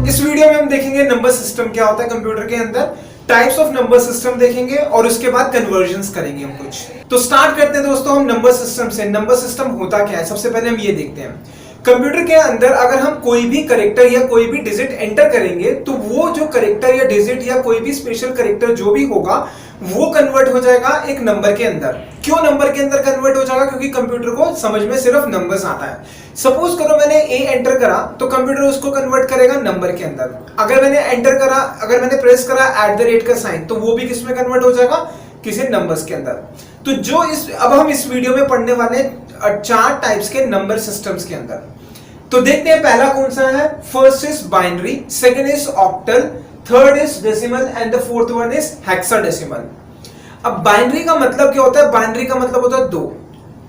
इस वीडियो में हम देखेंगे नंबर सिस्टम क्या होता है कंप्यूटर के अंदर, टाइप्स ऑफ नंबर सिस्टम देखेंगे और उसके बाद कन्वर्जन्स करेंगे हम कुछ। तो स्टार्ट करते हैं दोस्तों हम नंबर सिस्टम से। नंबर सिस्टम होता क्या है, सबसे पहले हम ये देखते हैं। कंप्यूटर के अंदर अगर हम कोई भी करेक्टर या कोई भी डिजिट एंटर करेंगे तो वो जो करेक्टर या डिजिट या कोई भी स्पेशल करेक्टर जो भी होगा वो कन्वर्ट हो जाएगा एक नंबर के अंदर। क्यों नंबर के अंदर कन्वर्ट हो जाएगा? क्योंकि कंप्यूटर को समझ में सिर्फ नंबर्स आता है। सपोज करो मैंने ए एंटर करा तो कंप्यूटर उसको कन्वर्ट करेगा नंबर के अंदर। अगर मैंने प्रेस करा @ का साइन तो वो भी किस में कन्वर्ट हो जाएगा? किसी नंबर्स के अंदर। तो अब हम इस वीडियो में पढ़ने वाले 4 टाइप्स के नंबर सिस्टम्स के अंदर। तो देखते हैं पहला कौन सा है। First is binary, second is octal, third is decimal and the fourth one is hexadecimal. अब बाइनरी का मतलब क्या होता है? बाइनरी का मतलब होता है 2।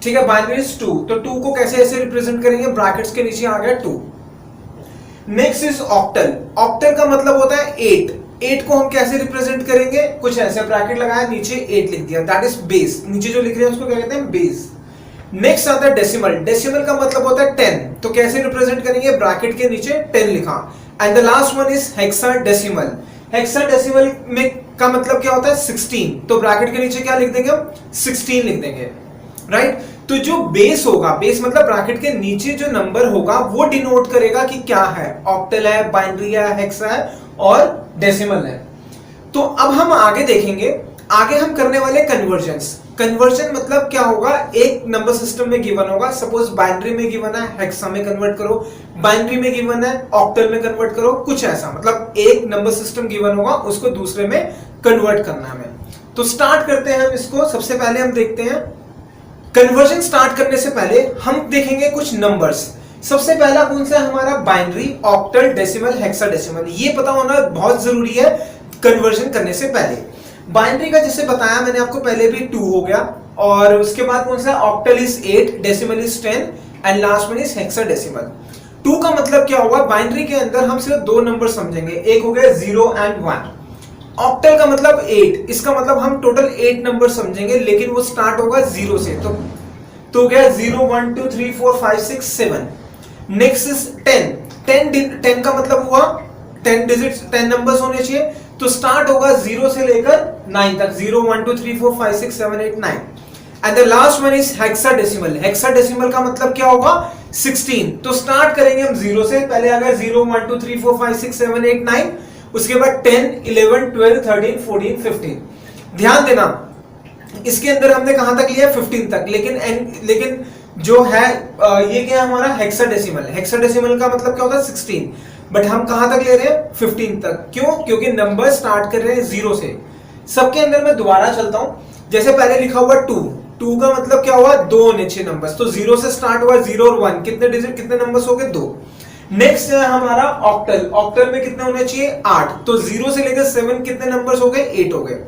ठीक है, बाइनरी इज 2। तो 2 को कैसे ऐसे रिप्रेजेंट करेंगे? ब्रैकेट्स के नीचे आ गया 2। Next is octal. ऑक्टल का मतलब होता है 8। 8 को हम कैसे रिप्रेजेंट करेंगे? कुछ ऐसे ब्रैकेट लगाया, नीचे 8 लिख दिया, दैट इज बेस। नीचे जो लिख रहे हैं उसको क्या कहते हैं? बेस। नेक्स्ट आता है डेसिमल। डेसिमल का मतलब होता है 10। तो कैसे रिप्रेजेंट करेंगे? ब्रैकेट के नीचे 10 लिखा। And the last one is hexadecimal. Hexadecimal में का मतलब क्या होता है? 16। तो ब्रैकेट के नीचे क्या लिख देंगे हम? 16 लिख देंगे, राइट। तो जो बेस होगा, बेस मतलब ब्रैकेट के नीचे जो नंबर होगा वो डिनोट करेगा कि क्या है, ऑक्टल है, बाइनरी है, हेक्सा है और डेसिमल है। तो अब हम आगे देखेंगे, आगे हम करने वाले कन्वर्जन्स। कन्वर्जन मतलब क्या होगा? एक नंबर सिस्टम में गिवन होगा, सपोज बाइनरी में गिवन है, हेक्सा में कन्वर्ट करो, बाइनरी में गिवन है, ऑक्टल में कन्वर्ट करो, कुछ ऐसा। मतलब एक नंबर सिस्टम गिवन होगा, उसको दूसरे में कन्वर्ट करना है हमें। तो स्टार्ट करते हैं हम इसको। सबसे पहले हम देखते हैं कन्वर्जन। स्टार्ट करने से पहले हम देखेंगे कुछ नंबर्स। सबसे पहला कौन सा है हमारा? Binary, octal, decimal, hexadecimal. ये पता होना बहुत जरूरी है कन्वर्जन करने से पहले। बाइनरी का जैसे बताया मैंने आपको पहले भी 2 हो गया, और उसके बाद कौन सा? Octal is 8, decimal is 10 and last one is hexadecimal. 2 का मतलब क्या होगा? बाइनरी के अंदर हम सिर्फ 2 नंबर समझेंगे, एक हो गया 0 एंड 1। ऑक्टल का मतलब 8, इसका मतलब हम टोटल 8 नंबर समझेंगे, लेकिन वो स्टार्ट होगा 0 से। तो हो गया 0 1 2 3 4 5 6 7। Next is 10। 10 का मतलब हुआ 10 डिजिट्स, 10 नंबर्स होने चाहिए। तो स्टार्ट होगा 0 से लेकर 9 तक, 0 1 2 3 4 5 6 7 8 9। And the last one is hexadecimal. Hexadecimal का मतलब क्या होगा? 16। तो स्टार्ट करेंगे हम 0 से, पहले आ गया 0 1 2 3 4 5 6 7 8 9, उसके बाद 10 11 12 13 14 15। ध्यान देना, इसके अंदर हमने कहां तक लिया? 15 तक। लेकिन जो है ये क्या है हमारा? हेक्साडेसिमल। हेक्साडेसिमल का मतलब क्या होता है? 16। बट हम कहां तक ले रहे हैं? 15 तक। क्यों? क्योंकि नंबर स्टार्ट कर रहे हैं 0 से। सबके अंदर मैं दोबारा चलता हूं। जैसे पहले लिखा हुआ 2 का मतलब क्या हुआ? 2 होने चाहिए नंबर्स। तो 0 से स्टार्ट हुआ, 0 और 1 कितने डिजिट, कितने नंबर्स हो गए? 2। नेक्स्ट है हमारा ऑक्टल। ऑक्टल में कितने होने चाहिए? 8। तो 0 से लेकर 7 कितने नंबर्स हो गए? 8 हो गए।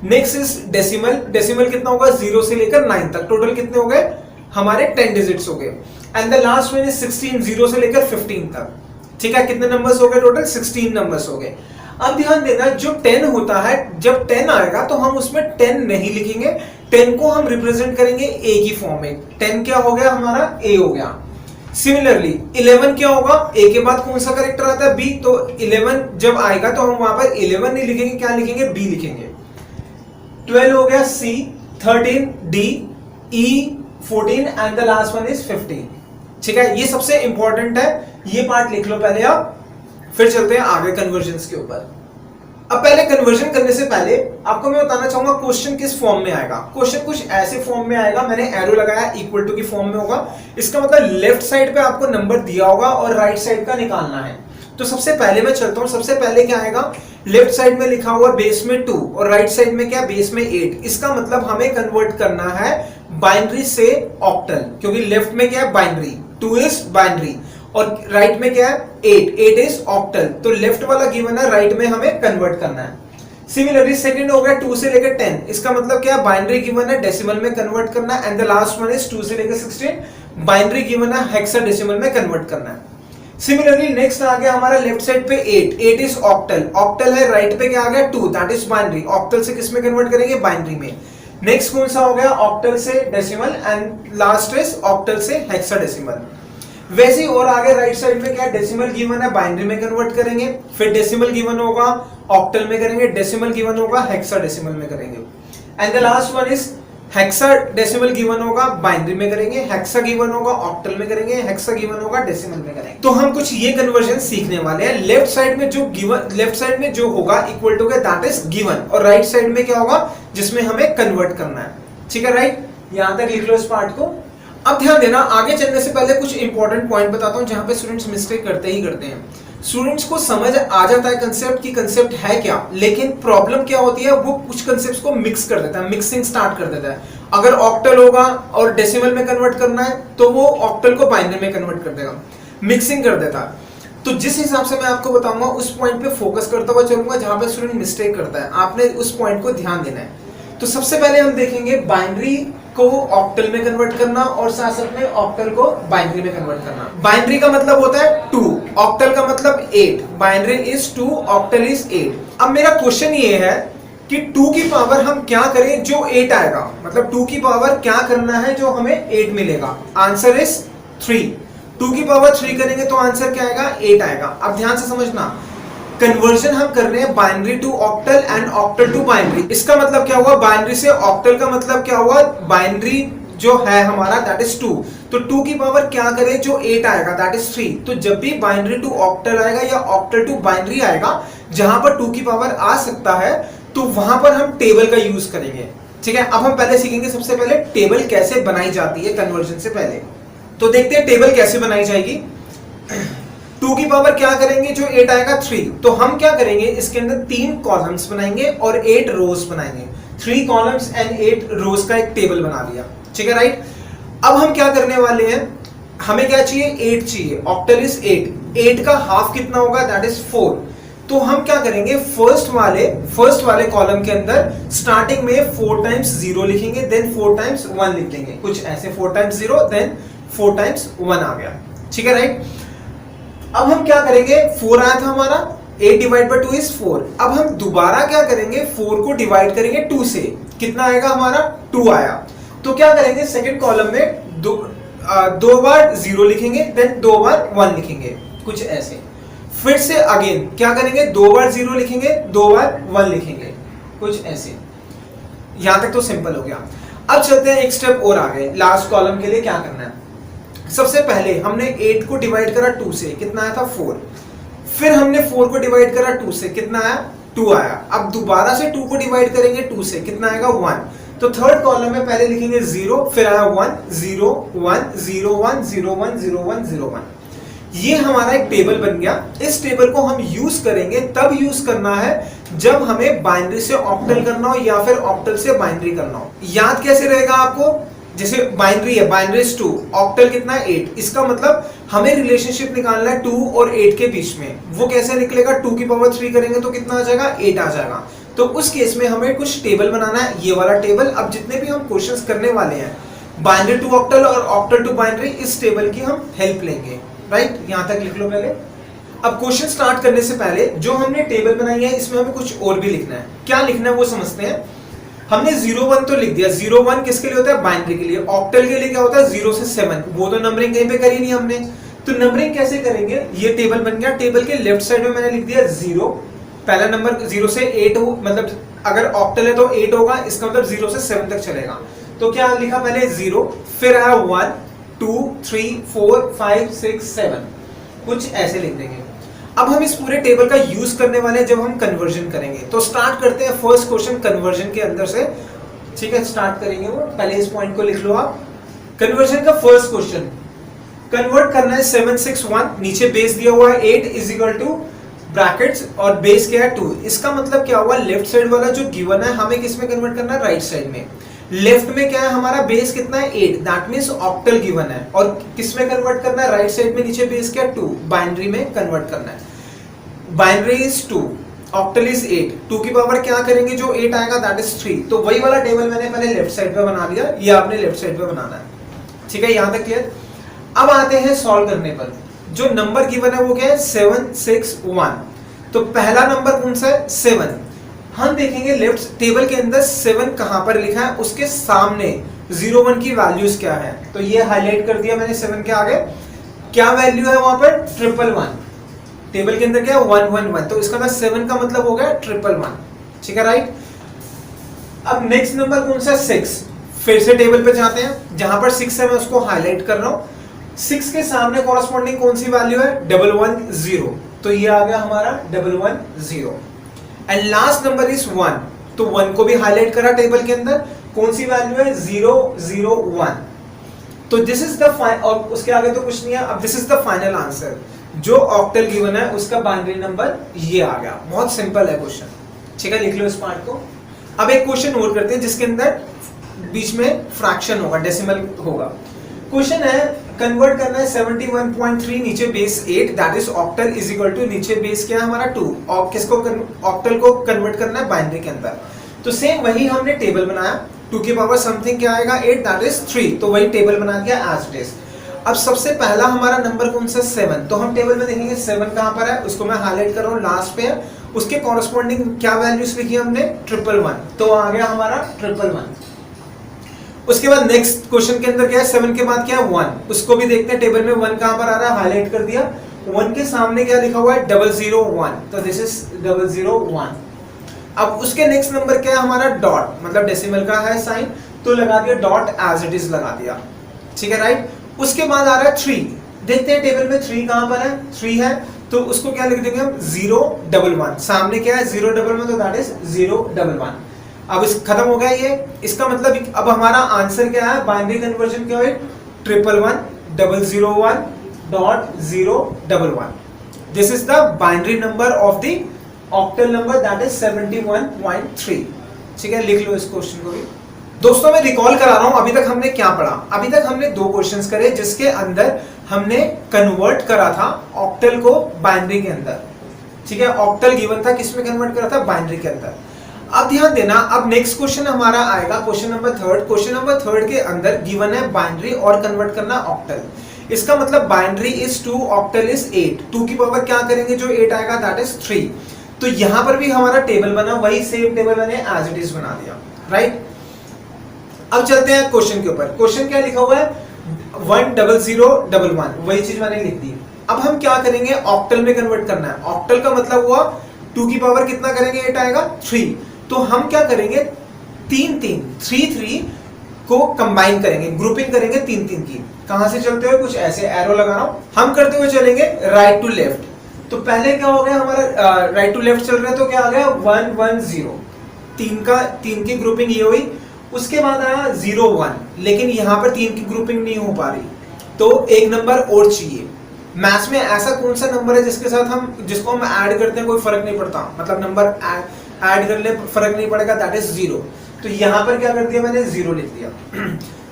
Next is decimal. डेसिमल कितना होगा? 0 से लेकर 9 तक, टोटल कितने हो गए हमारे? 10 डिजिट्स हो गए। And the last one is 16, 0 से लेकर 15 तक। ठीक है, कितने नंबर्स हो गए? टोटल 16 नंबर्स हो गए। अब ध्यान देना, जो 10 होता है, जब 10 आएगा तो हम उसमें 10 नहीं लिखेंगे, 10 को हम रिप्रेजेंट करेंगे ए की फॉर्म में। 10 क्या हो गया हमारा? ए हो गया। सिमिलरली 11 क्या होगा? ए के बाद कौन सा करेक्टर आता है? बी। तो 11 जब आएगा तो हम वहां पर 11 नहीं लिखेंगे, क्या लिखेंगे? बी लिखेंगे। 12 हो गया सी, 13 D, E 14 and the last one is 15। ठीक है, ये सबसे इंपॉर्टेंट है, ये पार्ट लिख लो पहले आप, फिर चलते हैं आगे कन्वर्जन्स के ऊपर। अब पहले कन्वर्जन करने से पहले आपको मैं बताना चाहूंगा क्वेश्चन किस फॉर्म में आएगा। क्वेश्चन कुछ ऐसे फॉर्म में आएगा, मैंने एरो लगाया, इक्वल टू की फॉर्म में होगा। इसका मतलब लेफ्ट साइड पे आपको नंबर दिया होगा और राइट साइड का निकालना है। तो सबसे पहले मैं चलता हूं, सबसे पहले क्या आएगा? लेफ्ट साइड में लिखा हुआ बेस में 2 और राइट साइड में क्या? बेस में 8। इसका मतलब हमें कन्वर्ट करना है बाइनरी से ऑक्टल, क्योंकि लेफ्ट में क्या है? बाइनरी, 2 इज बाइनरी और राइट में क्या है? 8 इज ऑक्टल। तो लेफ्ट वाला गिवन है, राइट में हमें कन्वर्ट करना है। सिमिलरली सेकंड हो गया 2 से लेकर 10। इसका मतलब क्या है? बाइनरी गिवन है, डेसिमल में कन्वर्ट करना है। And the last one is 2 से लेकर 16, बाइनरी गिवन है, हेक्साडेसिमल में कन्वर्ट करना है। सिमिलरली नेक्स्ट आ गया हमारा लेफ्ट साइड पे 8 इज ऑक्टल। ऑक्टल है, राइट पे क्या आ गया? 2, दैट इज बाइनरी। ऑक्टल से किस में कन्वर्ट करेंगे? बाइनरी में। नेक्स्ट कौन सा हो गया? ऑक्टल से decimal and last is octal से हेक्साडेसिमल। वैसे ही और आगे राइट साइड में क्या है, डेसिमल गिवन है, बाइनरी में कन्वर्ट करेंगे, फिर डेसिमल गिवन होगा ऑक्टल में करेंगे, डेसिमल गिवन होगा हेक्साडेसिमल में करेंगे, and the last one is hexadecimal given होगा बाइनरी में करेंगे, हेक्सा गिवन होगा ऑक्टल में करेंगे, हेक्सा गिवन होगा डेसिमल में करेंगे। तो हम कुछ ये कन्वर्जन सीखने वाले हैं। लेफ्ट साइड में जो गिवन, लेफ्ट साइड में जो होगा equal to that is given, और राइट साइड में क्या होगा जिसमें हमें कन्वर्ट करना है। ठीक है, राइट, यहां तक लिख लो इस पार्ट को। अब ध्यान देना, आगे चलने से पहले कुछ इंपॉर्टेंट पॉइंट बताता हूं जहां पे स्टूडेंट्स मिस्टेक करते ही करते हैं। स्टूडेंट्स को समझ आ जाता है कंसेप्ट की कंसेप्ट है क्या, लेकिन प्रॉब्लम क्या होती है, वो कुछ कंसेप्ट्स को मिक्स कर देता है, मिक्सिंग स्टार्ट कर देता है। अगर ऑक्टल होगा और डेसिमल में कन्वर्ट करना है तो वो ऑक्टल को बाइनरी में कन्वर्ट कर देगा, मिक्सिंग कर देता है। तो जिस हिसाब से मैं आपको बताऊंगा उस पॉइंट पे फोकस करता हुआ चलूंगा जहां पे स्टूडेंट मिस्टेक करता है, आपने उस पॉइंट को ध्यान देना है। तो सबसे पहले हम देखेंगे बाइनरी को ऑक्टल में कन्वर्ट करना और साथ साथ में ऑक्टल को बाइनरी में कन्वर्ट करना। बाइनरी का मतलब होता है 2, ऑक्टल का मतलब 8, बाइनरी इज 2, ऑक्टल इज 8। अब मेरा क्वेश्चन ये है कि 2 की पावर हम क्या करें जो 8 आएगा, मतलब 2 की पावर क्या करना है जो हमें 8 मिलेगा। Answer is 3। 2 की पावर 3 करेंगे तो आंसर क्या आएगा, 8 आएगा। अब ध्यान से समझना, कन्वर्जन हम कर रहे हैं binary to octal and octal to binary. इसका मतलब क्या हुआ, बाइनरी से ऑक्टल का मतलब क्या हुआ, बाइनरी जो है हमारा दैट इज 2, तो 2 की पावर क्या करे जो 8 आएगा दैट इज 3। तो जब भी बाइनरी टू ऑक्टल आएगा या ऑक्टल टू बाइनरी आएगा जहां पर 2 की पावर आ सकता है तो वहां पर हम टेबल का यूज करेंगे। ठीक है, अब हम पहले सीखेंगे सबसे पहले टेबल कैसे बनाई जाती है कन्वर्जन से पहले। तो देखते हैं टेबल कैसे बनाई जाएगी। 2 की पावर क्या करेंगे जो 8 आएगा, 3। तो हम क्या करेंगे, इसके अंदर 3 कॉलम्स बनाएंगे और 8 रोज बनाएंगे। 3 कॉलम्स एंड 8 रोज का एक टेबल बना लिया। ठीक है, राइट। अब हम क्या करने वाले हैं, हमें क्या चाहिए, 8 चाहिए, ऑक्टल इज 8। 8 का हाफ कितना होगा, दैट इज 4। तो हम क्या करेंगे, फर्स्ट वाले कॉलम के अंदर स्टार्टिंग में 4 टाइम्स 0 लिखेंगे, देन 4 टाइम्स 1 लिख देंगे, कुछ ऐसे 4 टाइम्स 0 देन 4 टाइम्स 1 आ गया। ठीक है, राइट। अब हम क्या करेंगे, 4 आया था हमारा, 8 डिवाइड बाय 2 इज 4। अब हम दोबारा क्या करेंगे, 4 को डिवाइड करेंगे 2 से, कितना आएगा हमारा, 2 आया। तो क्या करेंगे, सेकंड कॉलम में दो बार 0 लिखेंगे, देन 2 बार 1 लिखेंगे, कुछ ऐसे। फिर से अगेन क्या करेंगे, 2 बार 0 लिखेंगे, 2 बार 1 लिखेंगे, कुछ ऐसे। यहां तक तो सिंपल हो गया। अब चलते हैं एक स्टेप और आगे, लास्ट कॉलम के लिए क्या करना है। सबसे पहले हमने 8 को डिवाइड करा 2 से, कितना आया था, 4। फिर हमने 4 को डिवाइड करा 2 से, कितना आया, 2 आया। अब दोबारा से 2 को डिवाइड करेंगे 2 से, कितना आएगा, 1। तो थर्ड कॉलम में पहले लिखेंगे 0, फिर आया 1, 0, 1, 0, 1, 0, 1, 0, 1, 0, 1। ये हमारा एक टेबल बन गया। इस टेबल को हम यूज करेंगे, तब यूज करना है जब हमें बाइनरी से ऑक्टल करना हो या फिर ऑक्टल से बाइनरी करना हो। याद कैसे रहेगा आपको, जैसे बाइनरी है, बाइनरी इज 2, ऑक्टल कितना है, 8। इसका मतलब हमें रिलेशनशिप निकालना है 2 और 8 के बीच में। वो कैसे निकलेगा, 2 की पावर 3 करेंगे तो कितना आ जाएगा, 8 आ जाएगा। तो उस केस में हमें कुछ टेबल बनाना है, ये वाला टेबल। अब जितने भी हम क्वेश्चंस करने वाले हैं बाइनरी टू ऑक्टल और ऑक्टल टू बाइनरी, इस टेबल की हम हेल्प लेंगे। राइट, यहां तक लिख लो पहले। अब क्वेश्चन स्टार्ट करने से पहले जो हमने टेबल बनाई है इसमें हमें कुछ और भी लिखना है। क्या लिखना है वो समझते हैं। हमने 0 1 तो लिख दिया। 0 1 किसके लिए होता है, बाइनरी के लिए। ऑक्टल के लिए क्या होता है, 0 से 7। वो तो नंबरिंग कहीं पे करी नहीं हमने, तो नंबरिंग कैसे करेंगे, ये टेबल बन गया। टेबल के लेफ्ट साइड में मैंने लिख दिया 0, पहला नंबर 0 से 8 हो, मतलब अगर ऑक्टल है तो 8 होगा, इसका मतलब 0 से 7 तक चलेगा। तो क्या लिखा, पहले 0, फिर आया 1 2 3 4 5 6 7, कुछ ऐसे लिख देंगे। अब हम इस पूरे टेबल का यूज करने वाले हैं जब हम कन्वर्जन करेंगे। तो स्टार्ट करते हैं फर्स्ट क्वेश्चन कन्वर्जन के अंदर से। ठीक है, स्टार्ट करेंगे वो, पहले इस पॉइंट को लिख लो आप। कन्वर्जन का फर्स्ट क्वेश्चन, कन्वर्ट करना है 7 6 1, नीचे बेस दिया हुआ है 8 इज इक्वल टू ब्रैकेट्स और बेस क्या है 2। इसका मतलब क्या हुआ, लेफ्ट साइड वाला जो गिवन है हमें किस में कन्वर्ट करना है, राइट साइड में। लेफ्ट में क्या है हमारा, बेस कितना है 8, दैट मींस ऑक्टल गिवन है। और किस में कन्वर्ट करना है, राइट साइड में, नीचे बेस क्या है 2, बाइनरी में कन्वर्ट करना है। Binary is 2, octal is 8। 2 की पावर क्या करेंगे, जो 8 आएगा दैट इज 3। तो वही वाला टेबल मैंने पहले लेफ्ट साइड पे बना लिया, ये आपने लेफ्ट साइड पे बनाना है। ठीक है, यहां तक क्लियर। अब आते हैं सॉल्व करने पर। जो नंबर गिवन है वो क्या है, 7 6 1। तो पहला नंबर कौन सा है, 7। हम देखेंगे लेफ्ट टेबल के अंदर 7 कहां पर लिखा है, उसके सामने 0 1 की वैल्यूज क्या है। तो ये हाईलाइट कर दिया मैंने 7 के आगे। क्या वैल्यू है वहां पर 111, टेबल के अंदर क्या है 111, तो इसका मतलब 7 का मतलब हो गया 111, ठीक है राइट। अब नेक्स्ट नंबर कौन सा 6, फिर से टेबल पे जाते हैं, जहां पर 6 है मैं उसको हाईलाइट कर रहा हूं। 6 के सामने कॉरस्पॉन्डिंग कौन सी वैल्यू है 110, तो ये आ गया हमारा 110। एंड लास्ट नंबर इज 1, तो 1 को भी हाईलाइट करा टेबल के अंदर, कौन सी वैल्यू है 001, तो दिस इज द और उसके आगे तो कुछ नहीं है। अब this is the final answer, जो ऑक्टल गिवन है उसका बाइनरी नंबर ये आ गया। बहुत सिंपल है क्वेश्चन, ठीक है, लिख लो इस पार्ट को। अब एक क्वेश्चन और करते हैं जिसके अंदर बीच में फ्रैक्शन होगा, डेसिमल होगा। क्वेश्चन है कन्वर्ट करना है 71.3 नीचे base 8 that is octal is equal to नीचे बेस क्या है हमारा 2, और किसको ऑक्टल को कन्वर्ट करना है बाइनरी के अंदर। तो सेम वही हमने टेबल बनाया, 2 की पावर समथिंग क्या आएगा 8 दैट इज 3, तो वही टेबल बना दिया एज इट इज। अब सबसे पहला हमारा नंबर कौन सा 7, तो हम टेबल में देखेंगे 7 कहां पर है, उसको मैं हाईलाइट कर रहा हूं, लास्ट पे है, उसके कॉरस्पॉन्डिंग क्या वैल्यूज लिखी हमने 111, तो आ गया हमारा 111। उसके बाद नेक्स्ट क्वेश्चन के अंदर क्या है 7 के बाद क्या है 1, उसको भी देखते हैं टेबल में 1 कहां पर आ रहा है, हाईलाइट कर दिया। 1 के सामने क्या लिखा हुआ है 001, तो दिस इज 001। अब उसके नेक्स्ट नंबर क्या है हमारा डॉट, मतलब डेसिमल का है साइन, तो लगा दिया डॉट एज इट इज लगा दिया, ठीक है राइट। उसके बाद आ रहा है 3, देखते हैं टेबल में 3 कहां पर है, 3 है, तो उसको क्या लिख देंगे हम 011, सामने क्या है 011, तो दैट इज 011। अब इस खत्म हो गया ये, इसका मतलब अब हमारा आंसर क्या है, बाइनरी कन्वर्जन क्या है 111,001.011, this is the binary number of the octal number that is 71.3, ठीक है, लिख लो इस क्वेश्चन को भी। दोस्तों मैं रिकॉल करा रहा हूं अभी तक हमने क्या पढ़ा। अभी तक हमने 2 क्वेश्चंस करे जिसके अंदर हमने कन्वर्ट करा था ऑक्टल को बाइनरी के अंदर, ठीक है, ऑक्टल गिवन था, किसमें कन्वर्ट करा था बाइनरी के अंदर। अब ध्यान देना, अब नेक्स्ट क्वेश्चन हमारा आएगा क्वेश्चन नंबर 3, क्वेश्चन नंबर 3 के अंदर गिवन है बाइनरी और कन्वर्ट करना ऑक्टल। इसका मतलब बाइनरी इज 2, ऑक्टल इज 8, 2 की पावर क्या करेंगे जो 8 आएगा दैट इज 3, तो यहां पर भी हमारा टेबल बना, वही सेम टेबल मैंने एज इट इज बना दिया, राइट। अब चलते हैं क्वेश्चन के ऊपर। क्वेश्चन क्या लिखा हुआ है 10011, वही चीज मैंने लिख दी। अब हम क्या करेंगे, ऑक्टल में कन्वर्ट करना है। ऑक्टल का मतलब हुआ 2 की पावर कितना करेंगे 8 आएगा 3, तो हम क्या करेंगे 3 को कंबाइन करेंगे, ग्रुपिंग करेंगे 3 की। कहां से चलते हुए, कुछ ऐसे एरो लगा रहा हूं, हम करते हुए चलेंगे राइट टू लेफ्ट। तो पहले क्या हो गया हमारा राइट टू लेफ्ट चल रहा है, तो क्या आ गया 110, 3 की ग्रुपिंग ये हुई। उसके बाद आया 01, लेकिन यहां पर 3 की ग्रुपिंग नहीं हो पा रही, तो एक नंबर और चाहिए। मैथ्स में ऐसा कौन सा नंबर है जिसके साथ जिसको हम ऐड करते हैं कोई फर्क नहीं पड़ता, मतलब नंबर ऐड कर ले फर्क नहीं पड़ेगा, दैट इज 0। तो यहां पर क्या कर दिया मैंने 0 लिख दिया।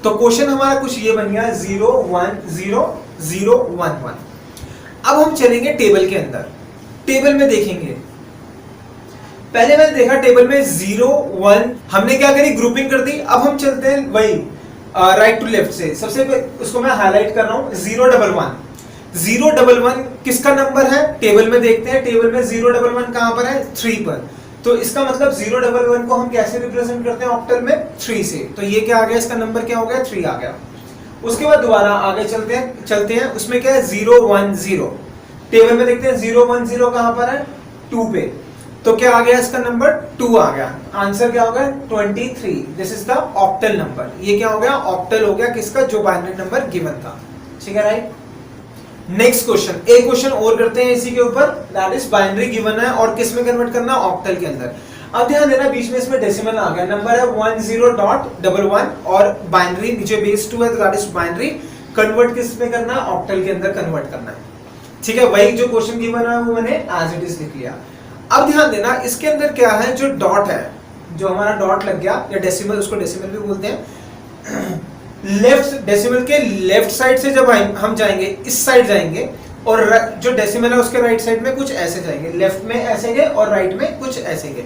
तो क्वेश्चन हमारा कुछ ये बन गया 010011। अब हम चलेंगे टेबल के अंदर, टेबल में देखेंगे। पहले मैंने देखा टेबल में 01, हमने क्या करी ग्रुपिंग कर दी। अब हम चलते हैं वही राइट टू लेफ्ट से, सबसे उसको मैं हाईलाइट कर रहा हूं 011 किसका नंबर है, टेबल में देखते हैं। टेबल में 011 कहां पर है 3 पर, तो इसका मतलब 011 को हम कैसे रिप्रेजेंट करते हैं ऑक्टल में 3 से, तो ये क्या आ गया, इसका नंबर क्या हो गया 3 आ गया। उसके बाद दोबारा आगे चलते हैं, उसमें क्या है 010, टेबल में देखते हैं 010 कहां पर है 2 पे, तो क्या आ गया इसका नंबर 2 आ गया। आंसर क्या हो गया 23, this is the octal number. ये क्या हो गया ऑक्टल हो गया किसका, जो बाइनरी नंबर गिवन था, ठीक है राइट। नेक्स्ट क्वेश्चन, एक क्वेश्चन और करते हैं इसी के ऊपर, दैट इज बाइनरी गिवन है और किस में कन्वर्ट करना ऑक्टल के अंदर। अब ध्यान देना बीच में इसमें डेसिमल आ गया, नंबर है 10.11 और बाइनरी नीचे बेस 2 है, तो दैट इज बाइनरी। कन्वर्ट किस में करना है ऑक्टल के अंदर कन्वर्ट करना है, ठीक है। वही जो क्वेश्चन गिवन है वो मैंने एज इट इज लिख लिया। अब ध्यान देना इसके अंदर क्या है, जो डॉट है, जो हमारा डॉट लग गया या डेसिमल, उसको डेसिमल भी बोलते हैं। लेफ्ट डेसिमल के लेफ्ट साइड से जब हम जाएंगे, इस साइड जाएंगे, और जो डेसिमल है उसके राइट साइड में कुछ ऐसे जाएंगे, लेफ्ट में ऐसे गए और राइट में कुछ ऐसे गए।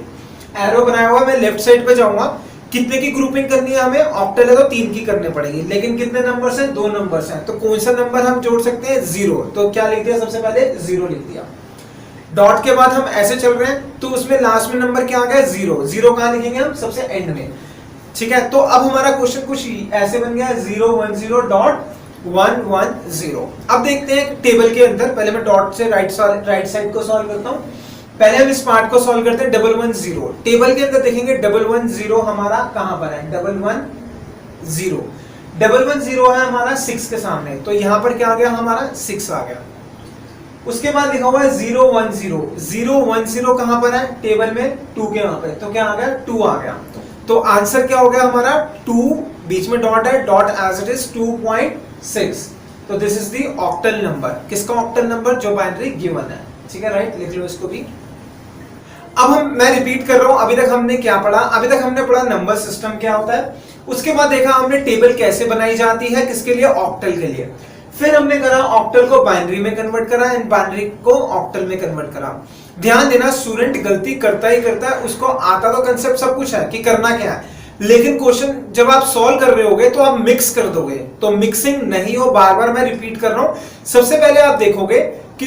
एरो बनाया हुआ, मैं लेफ्ट साइड पे जाऊंगा। कितने की ग्रुपिंग करनी है हमें, ऑक्टल है तो 3 की करनी पड़ेगी, लेकिन कितने नंबर्स हैं 2 नंबर्स हैं, तो कौन सा नंबर हम जोड़ सकते हैं 0, तो क्या लिख दिया सबसे पहले 0 लिख दिया। डॉट के बाद हम ऐसे चल रहे हैं, तो उसमें लास्ट में नंबर क्या आ गया 0 कहां लिखेंगे हम, सबसे एंड में, ठीक है। तो अब हमारा क्वेश्चन कुछ ऐसे बन गया 010 110। अब देखते हैं टेबल के अंदर, पहले मैं डॉट से राइट साइड को सॉल्व करता हूं। पहले हम इस पार्ट को सॉल्व करते हैं। 110 टेबल के अंदर देखेंगे 110 हमारा कहां पर है, 110 है हमारा 6 के सामने, तो यहां पर क्या आ गया हमारा 6 आ गया। उसके बाद लिखा हुआ है 010 कहां पर है टेबल में, 2 के वहां पे, तो क्या आ गया 2 आ गया। तो आंसर क्या हो गया हमारा 2, बीच में डॉट है, डॉट एज इट इज 2.6। तो this is the octal number. किसका ऑक्टल नंबर, जो बाइनरी गिवन है, ठीक है, राइट, लिख लो इसको भी। अब मैं रिपीट कर रहा हूं, अभी तक हमने क्या पढ़ा, अभी तक हमने पढ़ा नंबर सिस्टम क्या होता है, उसके बाद देखा हमने टेबल कैसे बनाई जाती है, किसके लिए, ऑक्टल के लिए। फिर हमने करा ऑक्टल को बाइनरी में कन्वर्ट करा एंड बाइनरी को ऑक्टल में कन्वर्ट करा। ध्यान देना, स्टूडेंट गलती करता ही करता है, उसको आता तो कंसेप्ट सब कुछ है कि करना क्या है, लेकिन क्वेश्चन जब आप सॉल्व कर रहे होगे तो आप मिक्स कर दोगे, तो मिक्सिंग नहीं हो। बार बार मैं रिपीट कर रहा हूं। सबसे पहले आप देखोगे कि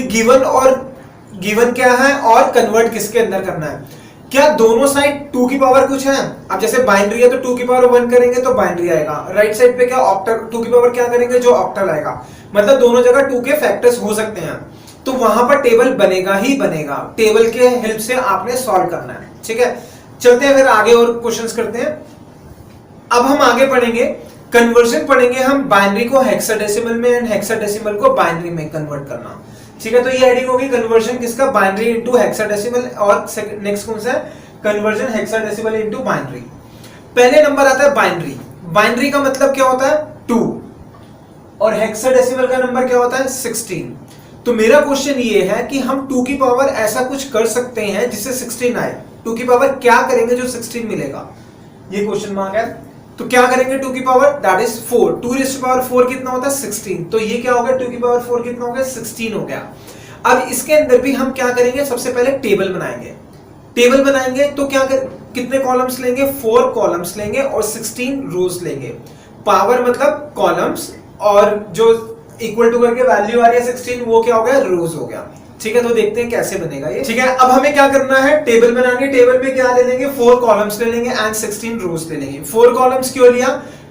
गिवन क्या है और कन्वर्ट किसके अंदर करना है। क्या दोनों साइड 2 की पावर कुछ है, अब जैसे बाइनरी है तो 2 की पावर 1 करेंगे तो बाइनरी आएगा, राइट साइड पे क्या ऑक्टल 2 की पावर क्या करेंगे, जो ऑक्टल आएगा, मतलब दोनों जगह 2 के फैक्टर्स हो सकते हैं, तो वहां पर टेबल बनेगा ही बनेगा। टेबल के हेल्प से आपने सॉल्व करना है, ठीक है। चलते हैं फिर आगे और क्वेश्चंस करते हैं। अब हम आगे पढ़ेंगे कन्वर्जन, पढ़ेंगे हम बाइनरी को हेक्साडेसिमल में एंड हेक्साडेसिमल को बाइनरी में कन्वर्ट करना, ठीक है। तो ये हेडिंग होगी कन्वर्जन किसका, बाइनरी इनटू हेक्साडेसिमल, और नेक्स्ट कौन सा है, कन्वर्जन हेक्साडेसिमल इनटू बाइनरी। पहले नंबर आता है बाइनरी। बाइनरी का मतलब क्या होता है 2, और हेक्साडेसिमल का नंबर क्या होता है 16। तो मेरा क्वेश्चन ये है कि हम 2 की पावर ऐसा कुछ कर सकते हैं जिससे 16 आए। 2 की पावर क्या करेंगे जो 16 मिलेगा, ये क्वेश्चन मार्क है। तो क्या करेंगे 2 की power, that is 4। 2 raise to power 4 कितना होता है 16, तो ये क्या हो गया 2 की पावर 4 कितना हो गया 16 हो गया। अब इसके अंदर भी हम क्या करेंगे, सबसे पहले टेबल बनाएंगे। टेबल बनाएंगे तो कितने कॉलम्स लेंगे, 4 कॉलम्स लेंगे और 16 रोज लेंगे। पावर मतलब कॉलम्स, और जो इक्वल टू करके वैल्यू आ रही है 16, वो क्या हो गया रोज हो गया, ठीक है। तो देखते हैं कैसे बनेगा ये, ठीक है। अब हमें क्या करना है, टेबल बनाएंगे। टेबल में क्या ले लेंगे, 4 कॉलम्स ले लेंगे एंड 16 रोज ले लेंगे। 4 कॉलम्स क्यों लिया,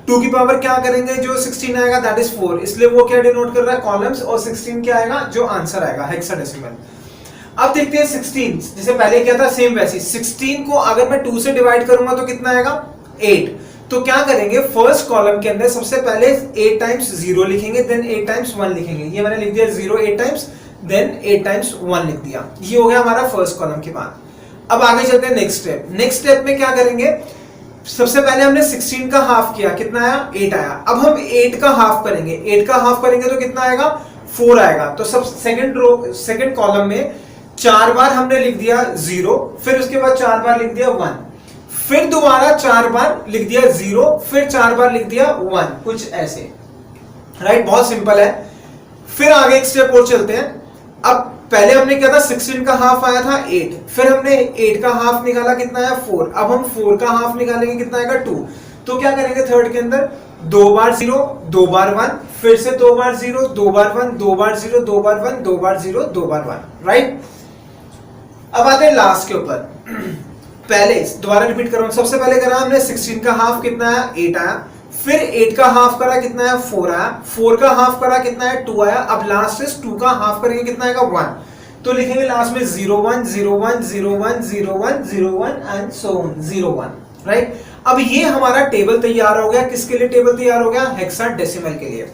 2 की पावर क्या करेंगे, जो 16 आएगा दैट इज 4, इसलिए वो क्या डिनोट कर रहा है कॉलम्स, और 16 क्या आएगा, जो आंसर आएगा हेक्साडेसिमल। अब देखते हैं 16, जैसे पहले क्या था सेम वैसे 16 को अगर मैं 2 से डिवाइड करूंगा तो कितना आएगा 8। तो क्या करेंगे, फर्स्ट कॉलम के अंदर सबसे पहले 8 टाइम्स 0 लिखेंगे, देन 8 टाइम्स 1 लिखेंगे। ये मैंने लिख दिया 0 8 टाइम्स, देन 8 टाइम्स 1 लिख दिया। ये हो गया हमारा फर्स्ट कॉलम के बाद। अब आगे चलते हैं नेक्स्ट स्टेप। नेक्स्ट स्टेप में क्या करेंगे, सबसे पहले हमने 16 का हाफ किया, कितना आया 8 आया। अब हम 8 का हाफ करेंगे, 8 का हाफ करेंगे तो कितना आएगा 4 आएगा। तो सब सेकंड कॉलम में 4 बार हमने लिख दिया 0, फिर उसके बाद 4 बार लिख दिया 1, फिर दोबारा 4 बार लिख दिया 0, फिर 4 बार लिख दिया 1, कुछ ऐसे, राइट। बहुत सिंपल है। फिर आगे एक स्टेप और चलते हैं। अब पहले हमने क्या था 16 का हाफ आया था 8, फिर हमने 8 का हाफ निकाला, कितना आया 4। अब हम 4 का हाफ निकालेंगे, कितना आएगा 2। तो क्या करेंगे थर्ड के अंदर 2 बार 0 2 बार 1, फिर से 2 बार 0 2 बार 1 2 बार 0 2 बार 1 2 बार 0 2 बार 1, राइट। अब आते हैं लास्ट के ऊपर। पहले दोबारा रिपीट कर रहा हूं, सबसे पहले करा हमने 16 का हाफ, कितना आया 8 आया, फिर 8 का हाफ करा, कितना आया 4 आया, 4 का हाफ करा, कितना आया 2 आया। अब लास्ट इज 2 का हाफ करेंगे, कितना आएगा 1। तो लिखेंगे लास्ट में 0 1 0 1 0 1 0 1 0 1 एंड सो ऑन 0 1, राइट। अब ये हमारा टेबल तैयार हो गया, किसके लिए टेबल तैयार हो गया, हेक्साडेसिमल के लिए,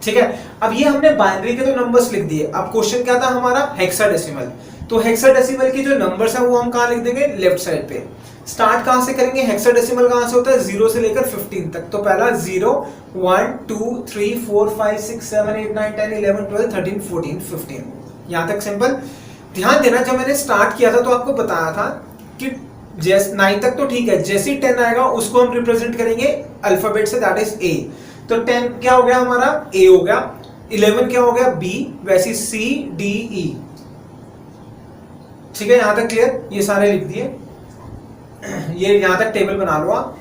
ठीक है। अब ये हमने बाइनरी के तो नंबर्स लिख दिए। अब क्वेश्चन क्या था हमारा हेक्साडेसिमल, तो हेक्साडेसिमल की जो नंबर्स हैं वो हम कहां लिख देंगे, लेफ्ट साइड पे। स्टार्ट कहां से करेंगे, हेक्साडेसिमल कहां से होता है 0 से लेकर 15 तक। तो पहला 0 1 2 3 4 5 6 7 8 9 10 11 12 13 14 15, यहां तक सिंपल। ध्यान देना, जब मैंने स्टार्ट किया था तो आपको बताया था कि जैसे 9 तक तो ठीक है, जैसे ही 10 आएगा उसको हम रिप्रेजेंट करेंगे अल्फाबेट से, दैट इज ए। तो 10 क्या हो गया हमारा ए हो गया, 11 क्या हो गया बी, वैसे सी डी ई, ठीक है। यहां तक क्लियर, ये सारे लिख दिए, ये यहां तक टेबल बना लो आप।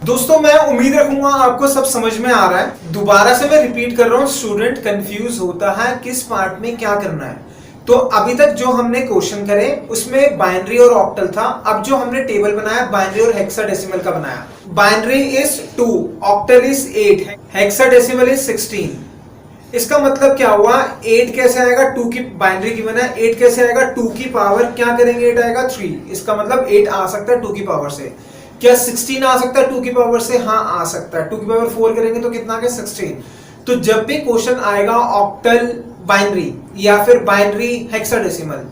दोस्तों मैं उम्मीद रखूंगा आपको सब समझ में आ रहा है। दोबारा से मैं रिपीट कर रहा हूं, स्टूडेंट कंफ्यूज होता है किस पार्ट में क्या करना है। तो अभी तक जो हमने क्वेश्चन करे उसमें बाइनरी और ऑक्टल था। अब जो हमने टेबल बनाया बाइनरी और हेक्साडेसिमल का बनाया। Binary is 2, octal is 8, hexadecimal is 16, इसका मतलब क्या हुआ, 8 कैसे आएगा, 2 की बाइनरी गिवन है, 8 कैसे आएगा, 2 की पावर क्या करेंगे 8 आएगा 3, इसका मतलब 8 आ सकता है 2 की पावर से। क्या 16 आ सकता है 2 की पावर से, हाँ आ सकता है, 2 की पावर 4 करेंगे तो कितना आ गया 16। तो जब भी क्वेश्चन आएगा ऑक्टल बाइनरी या फिर बाइनरी हेक्साडेसिमल,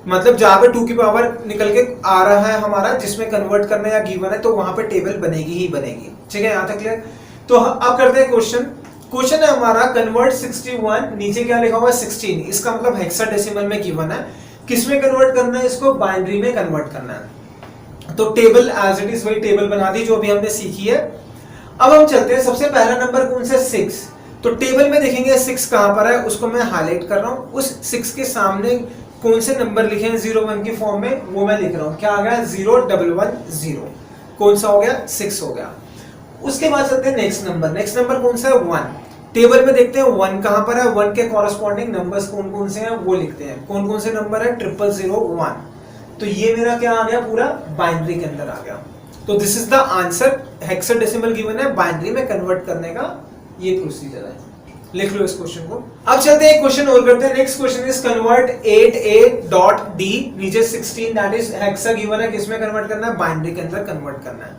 मतलब जहां पे 2 की पावर निकल के आ रहा है हमारा, जिसमें कन्वर्ट करना या गिवन है, तो वहां पे टेबल बनेगी ही बनेगी। ठीक है, यहां तक क्लियर। तो अब करते हैं क्वेश्चन। क्वेश्चन है हमारा कन्वर्ट 61, नीचे क्या लिखा हुआ है 16, इसका मतलब हेक्साडेसिमल में गिवन है, किसमें कन्वर्ट करना है इसको, बाइनरी में कन्वर्ट करना है। तो टेबल एज इट इज वही टेबल बना दी जो अभी हमने सीखी है। अब हम चलते हैं, सबसे पहला नंबर कौन सा 6, तो टेबल में देखेंगे 6 कहां पर है, उसको मैं हाईलाइट कर रहा हूं, उस 6 के सामने कौन से नंबर लिखे हैं 01 की फॉर्म में, वो मैं लिख रहा हूं, क्या आ गया 0110, कौन सा हो गया 6 हो गया। उसके बाद चलते हैं नेक्स्ट नंबर, नेक्स्ट नंबर कौन सा है 1, टेबल में देखते हैं 1 कहां पर है, 1 के कॉरेस्पॉन्डिंग नंबर्स कौन कौन से हैं वो लिखते हैं, कौन कौन से नंबर है 0001, तो ये मेरा क्या आ गया पूरा बाइनरी के अंदर आ गया। तो this is the answer, hexadecimal given है, बाइनरी में कन्वर्ट करने का ये प्रोसीजर है, लिख लो इस क्वेश्चन को। अब चलते हैं एक क्वेश्चन और करते हैं, next question is convert 8a.d, नीचे 16 दैट इज हेक्सा गिवन है, किसमें कन्वर्ट करना है, बाइनरी के अंदर कन्वर्ट करना है।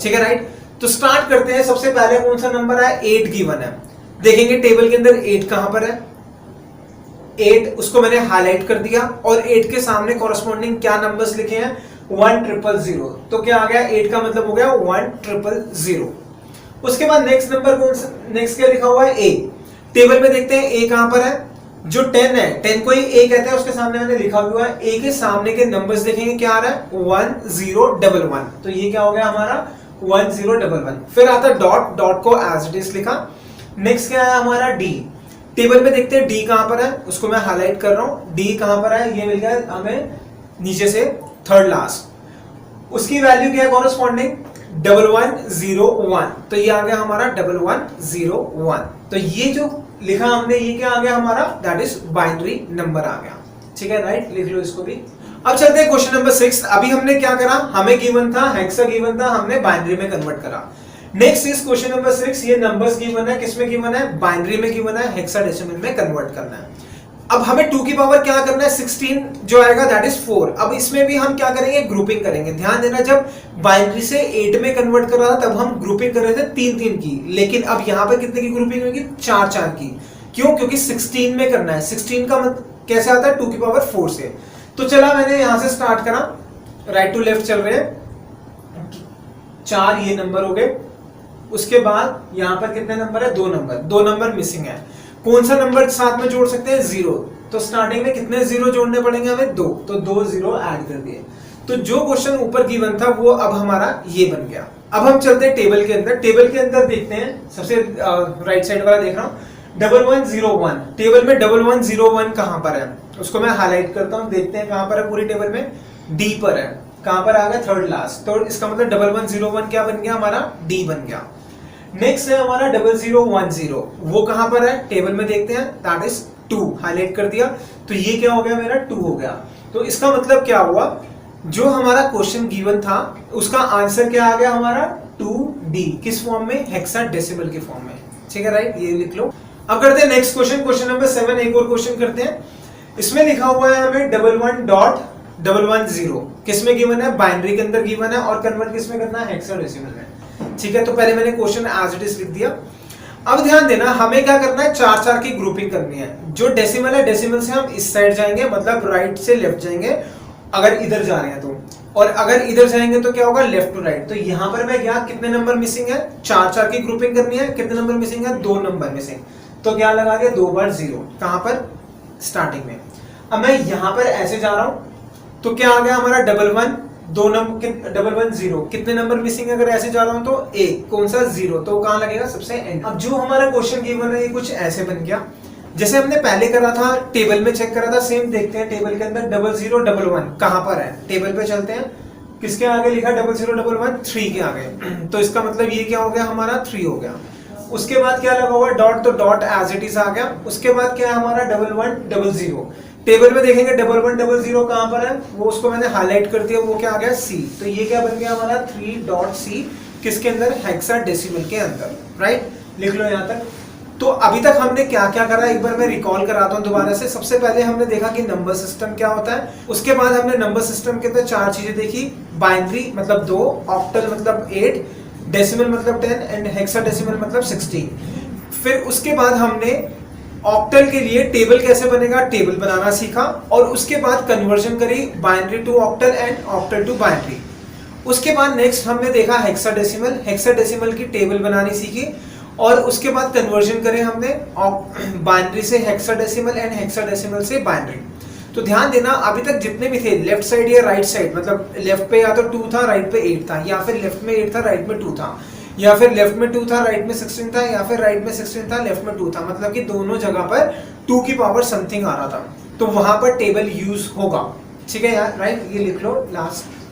ठीक है राइट, तो स्टार्ट करते हैं। सबसे पहले कौन सा नंबर है 8 गिवन है, देखेंगे टेबल के अंदर 8 कहां पर है, 8 उसको मैंने हाईलाइट कर दिया, और 8 के सामने कॉरेस्पॉन्डिंग क्या नंबर्स लिखे हैं 1000, तो क्या आ गया 8 का मतलब हो गया 1000। उसके बाद नेक्स्ट नंबर कौन सा, नेक्स्ट क्या लिखा हुआ है a, टेबल में देखते हैं a कहां पर है, जो 10 है, 10 को ही a कहते हैं, उसके सामने मैंने लिखा हुआ है, a के सामने के नंबर्स देखेंगे क्या आ रहा है 1011, तो ये क्या हो गया हमारा 1011। फिर आता है डॉट, डॉट को एज इट इज लिखा। नेक्स्ट क्या है हमारा d, टेबल में देखते हैं d कहां पर है, उसको मैं हाईलाइट कर रहा हूं, d कहां पर है, ये मिल गया हमें नीचे से थर्ड लास्ट, उसकी वैल्यू क्या है कॉरेस्पॉन्डिंग 1101, तो ये आ गया हमारा 1101, तो ये जो लिखा हमने ये क्या आ गया हमारा, दैट इज बाइनरी नंबर आ गया। ठीक है राइट, लिख लो इसको भी। अब चलते हैं क्वेश्चन नंबर 6, अभी हमने क्या करा, हमें गिवन था हेक्सा गिवन था, हमने बाइनरी में कन्वर्ट करा। नेक्स्ट इज क्वेश्चन नंबर 6, ये नंबर्स गिवन है, किसमें गिवन है, बाइनरी में गिवन है, हेक्साडेसिमल में कन्वर्ट करना है। अब हमें 2 की पावर क्या करना है 16 जो आएगा दैट इज 4। अब इसमें भी हम क्या करेंगे ग्रुपिंग करेंगे, ध्यान देना जब बाइनरी से 8 में कन्वर्ट कर रहा था तब हम ग्रुपिंग कर रहे थे 3-3 की, लेकिन अब यहाँ पे कितने की ग्रुपिंग होगी 4-4 की, क्यों, क्योंकि 16 में करना है, 16 का मतलब कैसे आता है 2 की पावर 4 से। तो चला मैंने यहां से स्टार्ट करा, राइट टू लेफ्ट चल रहे हैं, 4 ये नंबर हो गए, उसके बाद यहां पर कितने नंबर है 2 नंबर मिसिंग है, कौन सा नंबर साथ में जोड़ सकते हैं 0, तो स्टार्टिंग में कितने 0 जोड़ने पड़ेंगे हमें 2, तो 2 0 ऐड कर दिए। तो जो क्वेश्चन ऊपर गिवन था वो अब हमारा ये बन गया। अब हम चलते हैं टेबल के अंदर, टेबल के अंदर देखते हैं, सबसे राइट साइड वाला देख रहा हूं 1101, टेबल में 1101 कहां पर है, उसको मैं हाईलाइट करता हूं, देखते हैं कहां पर है पूरी टेबल में, डी पर है, कहां पर आ गया थर्ड लास्ट, तो इसका मतलब 1101 क्या बन गया हमारा डी बन गया। नेक्स्ट है हमारा 0010, वो कहां पर है टेबल में देखते हैं, दैट इज 2, हाईलाइट कर दिया, तो ये क्या हो गया मेरा 2 हो गया। तो इसका मतलब क्या हुआ, जो हमारा क्वेश्चन गिवन था उसका आंसर क्या आ गया हमारा 2D, किस फॉर्म में, हेक्साडेसिमल के फॉर्म में। ठीक है राइट, ये लिख लो। अब करते हैं नेक्स्ट क्वेश्चन, क्वेश्चन नंबर 7, एक और क्वेश्चन करते हैं। इसमें लिखा हुआ है हमें 11.110, किसमें गिवन है, बाइनरी के अंदर गिवन है, और कन्वर्ट किसमें करना है, हेक्साडेसिमल में। ठीक है, तो पहले मैंने क्वेश्चन एज इट इज लिख दिया। अब ध्यान देना, हमें क्या करना है 4-4 की ग्रुपिंग करनी है, जो डेसिमल है डेसिमल से हम इस साइड जाएंगे, मतलब राइट से लेफ्ट जाएंगे अगर इधर जा रहे हैं तो, और अगर इधर जाएंगे तो क्या होगा लेफ्ट टू राइट। तो यहां पर मैं गया, कितने नंबर मिसिंग है, 4-4 की ग्रुपिंग करनी है, कितने नंबर मिसिंग है 2 नंबर मिसिंग, तो क्या लगा दिया 2 बार 0, कहां पर स्टार्टिंग में। अब मैं यहां पर ऐसे जा रहा हूं तो क्या आ गया हमारा 11, 2 नंबर 110, कितने नंबर मिसिंग अगर ऐसे जा रहा हूं तो 1, कौन सा 0, तो कहां लगेगा सबसे एंड। अब जो हमारा क्वेश्चन गिवन है ये कुछ ऐसे बन गया, जैसे हमने पहले करा था टेबल में चेक करा था, सेम देखते हैं टेबल के अंदर 0011 कहां पर है, टेबल पे चलते हैं, किसके आगे लिखा 0011, 3 के आगे, तो इसका मतलब ये क्या हो गया हमारा 3 हो गया। उसके बाद क्या लगा हुआ डॉट, तो डॉट एज इट इज आ गया। उसके बाद क्या है हमारा 1100, टेबल में देखेंगे 1100 कहां पर है, वो उसको मैंने हाईलाइट कर दिया, वो क्या आ गया सी, तो ये क्या बन गया हमारा 3.C, किसके अंदर, हेक्साडेसिमल के अंदर। राइट, लिख लो यहां तक। तो अभी तक हमने क्या क्या करा, एक बार मैं रिकॉल कराता हूँ दोबारा से। सबसे पहले हमने देखा कि नंबर सिस्टम क्या होता है, उसके बाद हमने नंबर सिस्टम के अंदर 4 चीजें देखी, बाइनरी मतलब 2, ऑक्टल मतलब 8, डेसिमल मतलब 10 एंड हेक्साडेसिमल मतलब 16। फिर उसके बाद हमने ऑक्टल के लिए टेबल कैसे बनेगा, टेबल बनाना सीखा, और उसके बाद कन्वर्जन करी binary to octal and octal to binary. उसके बाद नेक्स्ट हमने देखा हेक्साडेसिमल, हेक्साडेसिमल की टेबल बनानी सीखी, और उसके बाद कन्वर्जन करें हमने बाइनरी से हेक्साडेसिमल एंड हेक्साडेसिमल से बाइनरी। तो ध्यान देना अभी तक जितने भी थे लेफ्ट साइड या राइट साइड, मतलब लेफ्ट पे या तो 2 था राइट पे 8 था, या फिर लेफ्ट में 8 था राइट में 2 था, या फिर लेफ्ट में 2 था राइट में 16 था, या फिर राइट में 16 था लेफ्ट में 2 था, मतलब कि दोनों जगह पर 2 की पावर समथिंग आ रहा था, तो वहां पर टेबल यूज होगा। ठीक है यार, राइट, ये लिख लो लास्ट।